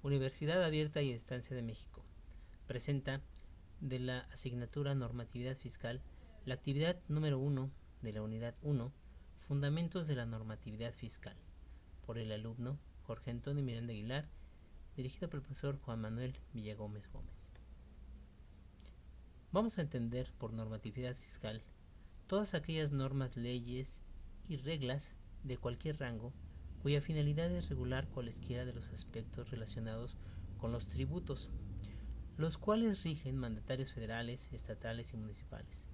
Universidad Abierta y Estancia de México. Presenta de la asignatura Normatividad Fiscal la actividad número 1 de la unidad 1, Fundamentos de la Normatividad Fiscal, por el alumno Jorge Antonio Miranda Aguilar, dirigido por el profesor Juan Manuel Villagómez Gómez. Vamos a entender por normatividad fiscal todas aquellas normas, leyes y reglas de cualquier rango cuya finalidad es regular cualesquiera de los aspectos relacionados con los tributos, los cuales rigen mandatarios federales, estatales y municipales.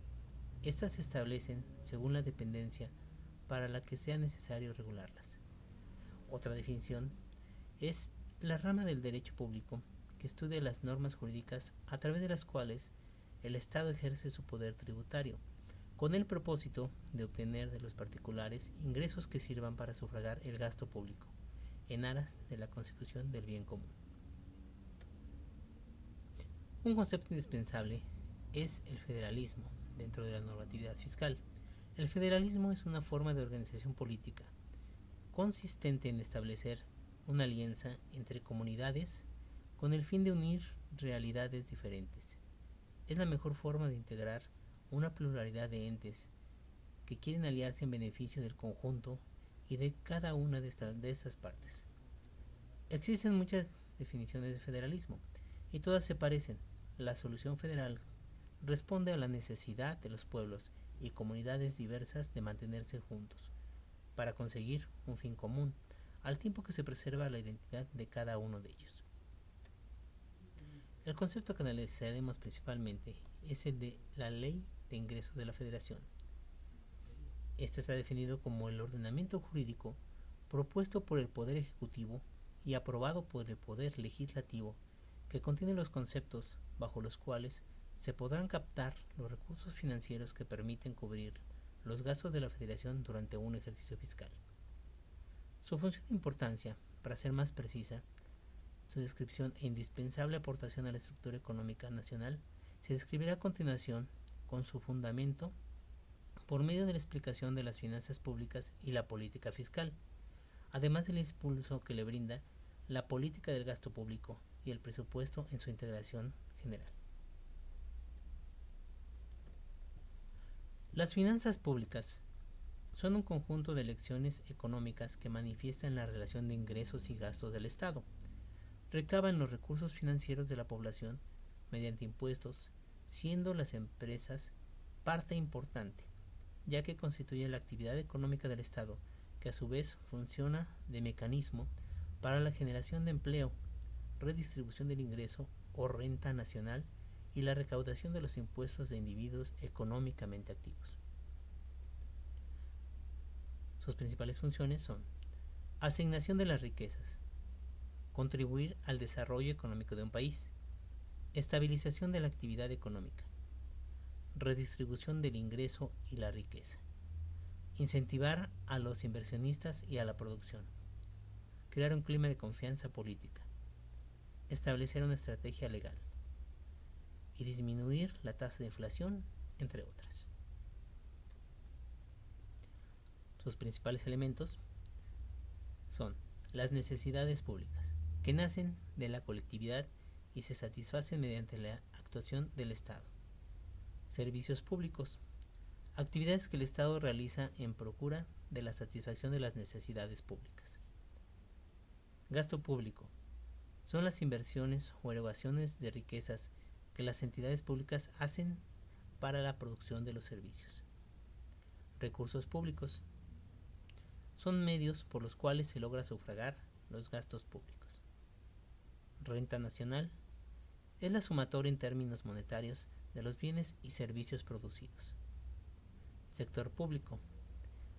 Estas se establecen según la dependencia para la que sea necesario regularlas. Otra definición es la rama del derecho público que estudia las normas jurídicas a través de las cuales el Estado ejerce su poder tributario, con el propósito de obtener de los particulares ingresos que sirvan para sufragar el gasto público, en aras de la consecución del bien común. Un concepto indispensable es el federalismo dentro de la normatividad fiscal. El federalismo es una forma de organización política consistente en establecer una alianza entre comunidades con el fin de unir realidades diferentes. Es la mejor forma de integrar una pluralidad de entes que quieren aliarse en beneficio del conjunto y de cada una de estas partes. Existen muchas definiciones de federalismo y todas se parecen. La solución federal responde a la necesidad de los pueblos y comunidades diversas de mantenerse juntos para conseguir un fin común, al tiempo que se preserva la identidad de cada uno de ellos. El concepto que analizaremos principalmente es el de la Ley de Ingresos de la Federación. Esto está definido como el ordenamiento jurídico propuesto por el Poder Ejecutivo y aprobado por el Poder Legislativo, que contiene los conceptos bajo los cuales se podrán captar los recursos financieros que permiten cubrir los gastos de la Federación durante un ejercicio fiscal. Su función e importancia, para ser más precisa, su descripción e indispensable aportación a la estructura económica nacional se describirá a continuación con su fundamento por medio de la explicación de las finanzas públicas y la política fiscal, además del impulso que le brinda la política del gasto público y el presupuesto en su integración general. Las finanzas públicas son un conjunto de lecciones económicas que manifiestan la relación de ingresos y gastos del Estado. Recaban los recursos financieros de la población mediante impuestos, siendo las empresas parte importante, ya que constituyen la actividad económica del Estado, que a su vez funciona de mecanismo para la generación de empleo, redistribución del ingreso o renta nacional y la recaudación de los impuestos de individuos económicamente activos. Sus principales funciones son: asignación de las riquezas, contribuir al desarrollo económico de un país, estabilización de la actividad económica, redistribución del ingreso y la riqueza, incentivar a los inversionistas y a la producción, crear un clima de confianza política, establecer una estrategia legal y disminuir la tasa de inflación, entre otras. Sus principales elementos son las necesidades públicas, que nacen de la colectividad y se satisfacen mediante la actuación del Estado. Servicios públicos, actividades que el Estado realiza en procura de la satisfacción de las necesidades públicas. Gasto público, son las inversiones o erogaciones de riquezas que las entidades públicas hacen para la producción de los servicios. Recursos públicos, son medios por los cuales se logra sufragar los gastos públicos. Renta nacional, es la sumatoria en términos monetarios de los bienes y servicios producidos. Sector público,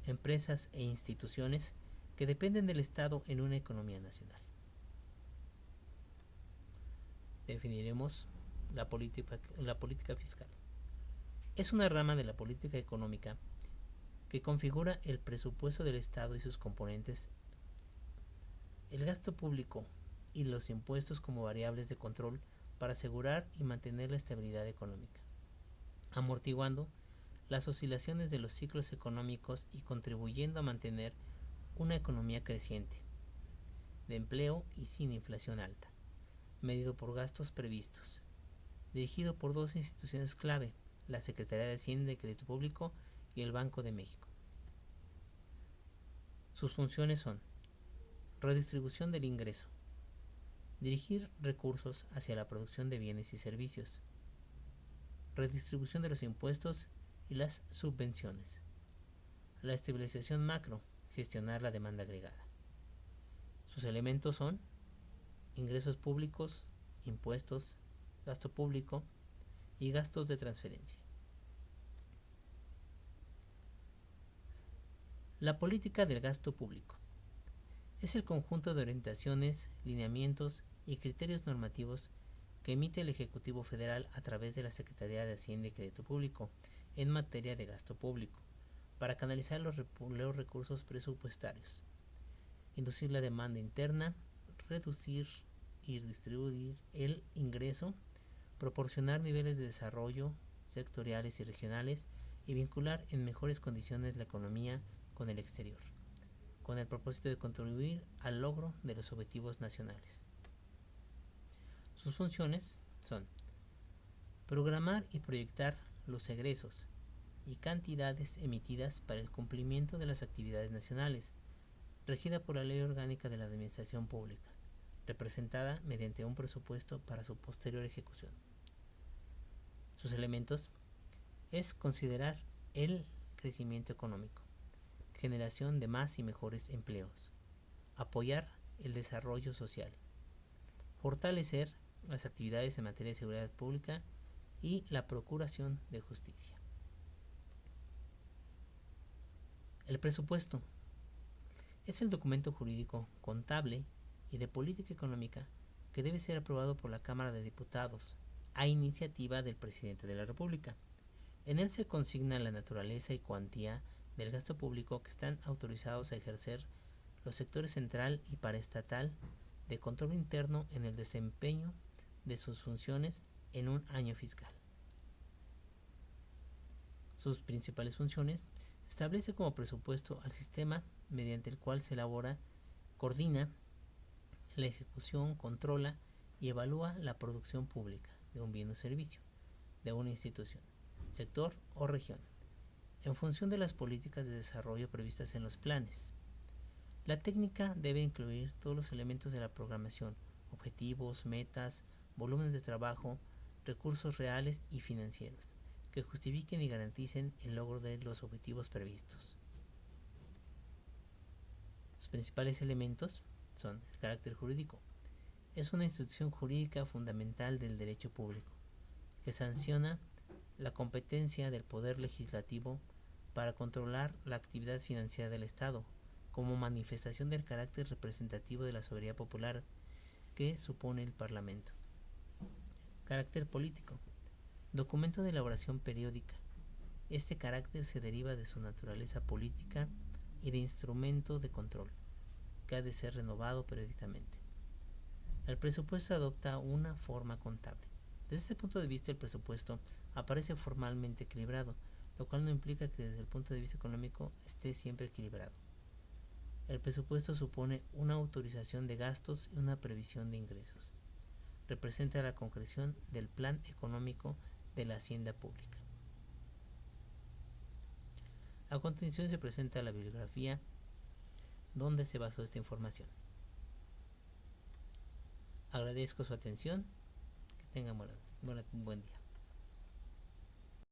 empresas e instituciones que dependen del Estado en una economía nacional. Definiremos la política fiscal. Es una rama de la política económica que configura el presupuesto del Estado y sus componentes, el gasto público y los impuestos como variables de control para asegurar y mantener la estabilidad económica, amortiguando las oscilaciones de los ciclos económicos y contribuyendo a mantener una economía creciente, de empleo y sin inflación alta. medido por gastos previstos, dirigido por dos instituciones clave, la Secretaría de Hacienda y Crédito Público y el Banco de México. Sus funciones son: redistribución del ingreso, dirigir recursos hacia la producción de bienes y servicios, redistribución de los impuestos y las subvenciones, la estabilización macro, gestionar la demanda agregada. Sus elementos son ingresos públicos, impuestos, gasto público y gastos de transferencia. La política del gasto público es el conjunto de orientaciones, lineamientos y criterios normativos que emite el Ejecutivo Federal a través de la Secretaría de Hacienda y Crédito Público en materia de gasto público, para canalizar los recursos presupuestarios, inducir la demanda interna, reducir y distribuir el ingreso, proporcionar niveles de desarrollo sectoriales y regionales y vincular en mejores condiciones la economía con el exterior, con el propósito de contribuir al logro de los objetivos nacionales. Sus funciones son: programar y proyectar los egresos y cantidades emitidas para el cumplimiento de las actividades nacionales, regida por la Ley Orgánica de la Administración Pública, representada mediante un presupuesto para su posterior ejecución. Sus elementos es considerar el crecimiento económico, generación de más y mejores empleos, apoyar el desarrollo social, fortalecer las actividades en materia de seguridad pública y la procuración de justicia. El presupuesto es el documento jurídico, contable y de política económica que debe ser aprobado por la Cámara de Diputados a iniciativa del Presidente de la República. En él se consigna la naturaleza y cuantía del gasto público que están autorizados a ejercer los sectores central y paraestatal de control interno en el desempeño de sus funciones en un año fiscal. Sus principales funciones: establece como presupuesto al sistema mediante el cual se elabora, coordina la ejecución, controla y evalúa la producción pública de un bien o servicio de una institución, sector o región, en función de las políticas de desarrollo previstas en los planes. La técnica debe incluir todos los elementos de la programación: objetivos, metas, volúmenes de trabajo, recursos reales y financieros, que justifiquen y garanticen el logro de los objetivos previstos. Sus principales elementos son: el carácter jurídico. Es una institución jurídica fundamental del derecho público, que sanciona la competencia del Poder Legislativo para controlar la actividad financiera del Estado, como manifestación del carácter representativo de la soberanía popular que supone el Parlamento. Carácter político. Documento de elaboración periódica. Este carácter se deriva de su naturaleza política y de instrumento de control, que ha de ser renovado periódicamente. El presupuesto adopta una forma contable. Desde este punto de vista, el presupuesto aparece formalmente equilibrado, lo cual no implica que desde el punto de vista económico esté siempre equilibrado. El presupuesto supone una autorización de gastos y una previsión de ingresos. Representa la concreción del plan económico de la hacienda pública. A continuación se presenta la bibliografía donde se basó esta información. Agradezco su atención. Que tengan buen día.